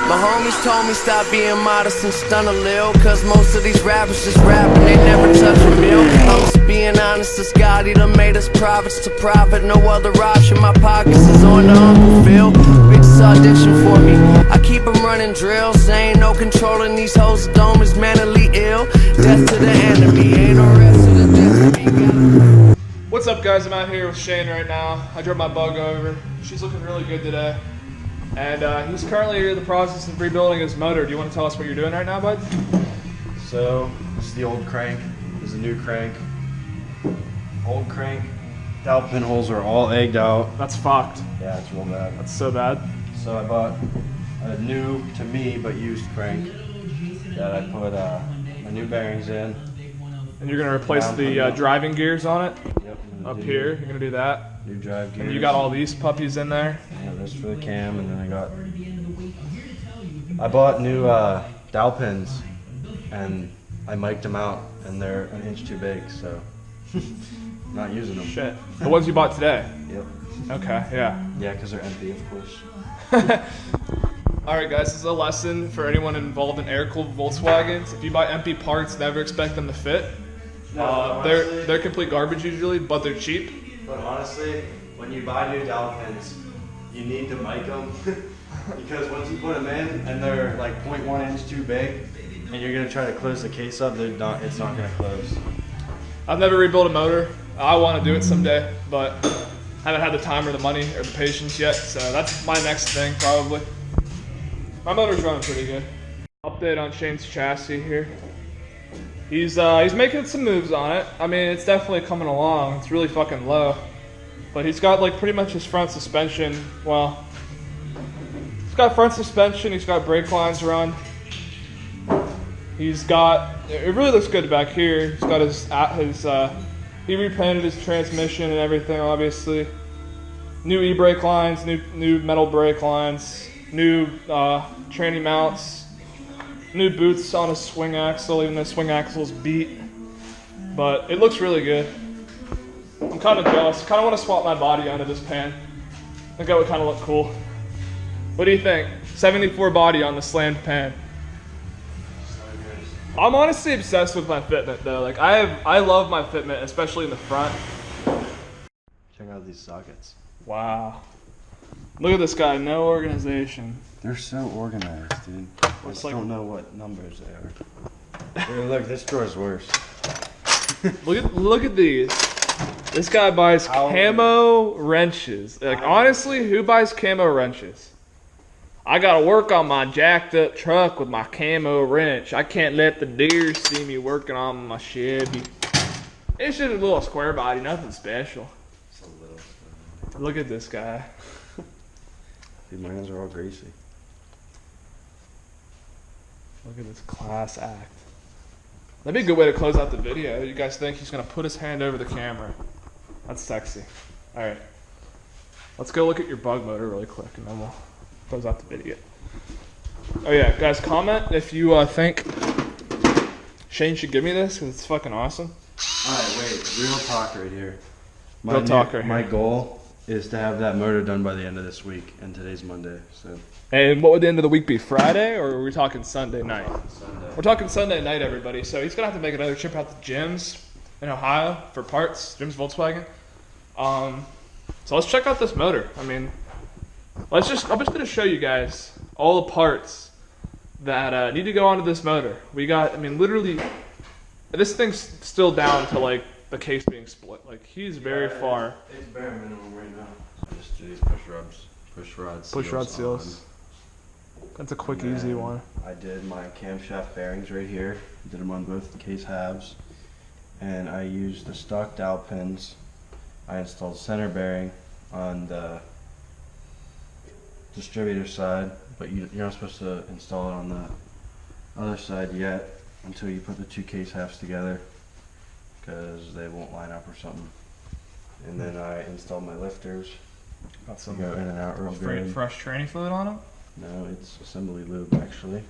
My homies told me stop being modest and stun a lil, cause most of these rappers just rap and they never touch a mill. I'm just being honest, this God, he done made us prophets to profit. No other option, my pockets is on the Uncle Phil. Bitches audition for me, I keep them running drills. There ain't no controlling these hoes, the dome is mentally ill. Death to the enemy, ain't no rest to the destiny. What's up guys, I'm out here with Shane right now. I drove my bug over. She's looking really good today. And he's currently in the process of rebuilding his motor. Do you want to tell us what you're doing right now, bud? So, this is the old crank. This is the new crank. Old crank. Dowel pinholes are all egged out. That's fucked. Yeah, it's real bad. That's so bad. So I bought a new, to me, but used crank that I put my new bearings in. And you're going to replace the driving gears on it? Yep. Up here, you're going to do that? New drive gears. And you got all these puppies in there? Yeah, this for the cam, and then I bought new dowel pins, and I mic'd them out, and they're an inch too big, so I'm not using them. Shit. The ones you bought today? Yep. Okay, yeah. Yeah, because they're empty, of course. Alright guys, this is a lesson for anyone involved in air-cooled Volkswagens. If you buy empty parts, never expect them to fit. No, they're complete garbage usually, but they're cheap. But honestly, when you buy new dowel pins, you need to mic them because once you put them in and they're like 0.1 inch too big, and you're gonna try to close the case up, it's not gonna close. I've never rebuilt a motor. I want to do it someday, but haven't had the time or the money or the patience yet. So that's my next thing probably. My motor's running pretty good. Update on Shane's chassis here. He's making some moves on it. I mean, it's definitely coming along. It's really fucking low. But he's got like pretty much his front suspension. Well, he's got front suspension. He's got brake lines run. He's got, it really looks good back here. He's got he repainted his transmission and everything, obviously. New e-brake lines, new metal brake lines, new tranny mounts. New boots on a swing axle, even though the swing axle's beat. But it looks really good. I'm kind of jealous. Kind of want to swap my body onto this pan. I think that would kind of look cool. What do you think? 74 body on the slammed pan. I'm honestly obsessed with my fitment though. Like I love my fitment, especially in the front. Check out these sockets. Wow. Look at this guy, no organization. They're so organized, dude. I just don't know what numbers they are. Dude, look, this drawer's worse. Look at these. This guy buys camo wrenches. Like honestly, who buys camo wrenches? I gotta work on my jacked up truck with my camo wrench. I can't let the deer see me working on my Chevy. It's just a little square body, nothing special. It's a little square. Look at this guy. Dude, my hands are all greasy. Look at this class act. That'd be a good way to close out the video. You guys think he's gonna put his hand over the camera? That's sexy. All right, let's go look at your bug motor really quick, and then we'll close out the video. Oh yeah, guys, comment if you think Shane should give me this because it's fucking awesome. All right, wait, real talk right here. My goal is to have that motor done by the end of this week, and today's Monday, so. And what would the end of the week be? Friday, or are we talking Sunday night? Sunday. We're talking Sunday night, everybody. So he's gonna have to make another trip out to Jim's in Ohio for parts. Jim's Volkswagen. So let's check out this motor. I mean, I'm just gonna show you guys all the parts that need to go onto this motor. We got, I mean, literally, this thing's still down to like the case being split. Like he's very far. It's bare minimum right now. Just do these push rod seals. That's a quick, easy one. I did my camshaft bearings right here. Did them on both the case halves, and I used the stock dowel pins. I installed center bearing on the distributor side, but you're not supposed to install it on the other side yet until you put the two case halves together, because they won't line up or something. And then I installed my lifters. Got some go in and out real good. Fresh training fluid on them? No, it's assembly lube actually.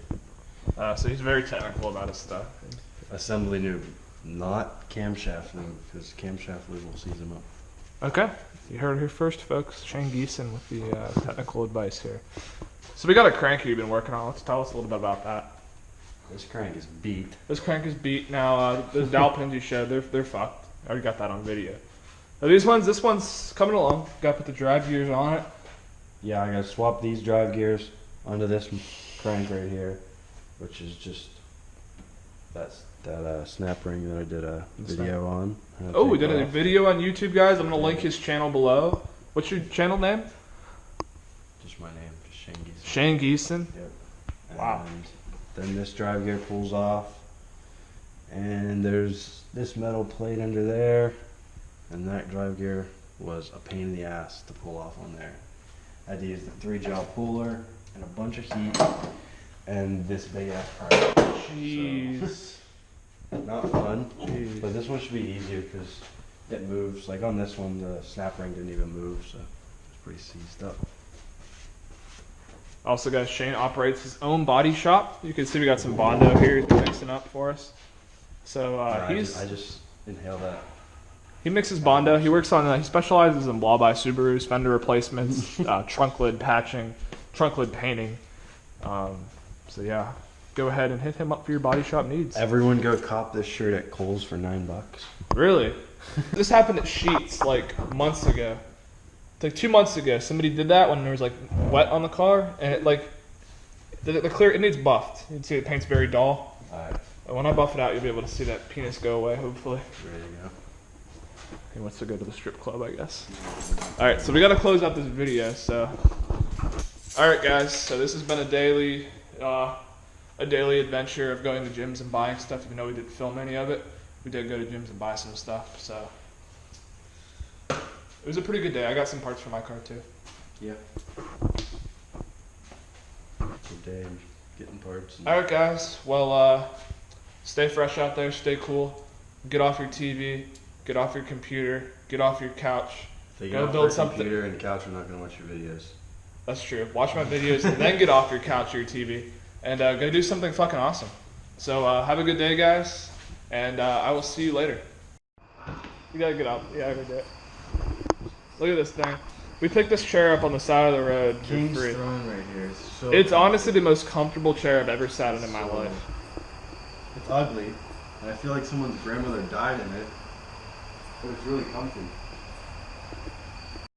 So he's very technical about his stuff. Assembly lube, not camshaft lube, because camshaft lube will seize them up. Okay, you heard it here first, folks. Shane Geeson with the technical advice here. So we got a crank you've been working on. Let's tell us a little bit about that. This crank is beat. This crank is beat. Now, those dowel pins you showed, they're fucked. I already got that on video. Now this one's coming along. Got to put the drive gears on it. Yeah, I gotta swap these drive gears onto this crank right here, which is just that snap ring that I did a video on. Oh, we did a video on YouTube, guys. I'm gonna link his channel below. What's your channel name? Just my name, just Shane Geeson. Shane Geeson. Yep. Wow. And then this drive gear pulls off, and there's this metal plate under there, and that drive gear was a pain in the ass to pull off on there. I had to use the 3-job puller and a bunch of heat and this big ass part. Jeez. So, not fun. Jeez. But this one should be easier because it moves. Like on this one, the snap ring didn't even move, so it's pretty seized up. Also, guys, Shane operates his own body shop. You can see we got some Bondo here he's mixing up for us. So I just inhale that. He mixes Bondo. He works on. He specializes in blah by Subarus, fender replacements, trunk lid patching, trunk lid painting. So yeah, go ahead and hit him up for your body shop needs. Everyone go cop this shirt at Kohl's for $9. Really? This happened at Sheetz like months ago. It's like 2 months ago. Somebody did that when there was like wet on the car, and it like the clear. It needs buffed. You can see the paint's very dull. Alright, When I buff it out, you'll be able to see that penis go away. Hopefully. ready to go. He wants to go to the strip club, I guess. Alright, so we gotta close out this video, so. Alright guys, so this has been a daily adventure of going to gyms and buying stuff, even though we didn't film any of it. We did go to gyms and buy some stuff, so. It was a pretty good day. I got some parts for my car too. Yeah. Good day, getting parts. Alright guys, well stay fresh out there, stay cool. Get off your TV, get off your computer, get off your couch. If you Go get off build your something. computer and couch, we're not gonna watch your videos. That's true. Watch my videos and then get off your couch or your TV and go do something fucking awesome. So have a good day, guys, and I will see you later. You gotta get up. Yeah, I heard that. Look at this thing. We picked this chair up on the side of the road for King's free. Throne right here. So It's honestly the most comfortable chair I've ever sat in my life. It's ugly, and I feel like someone's grandmother died in it, but it's really comfy.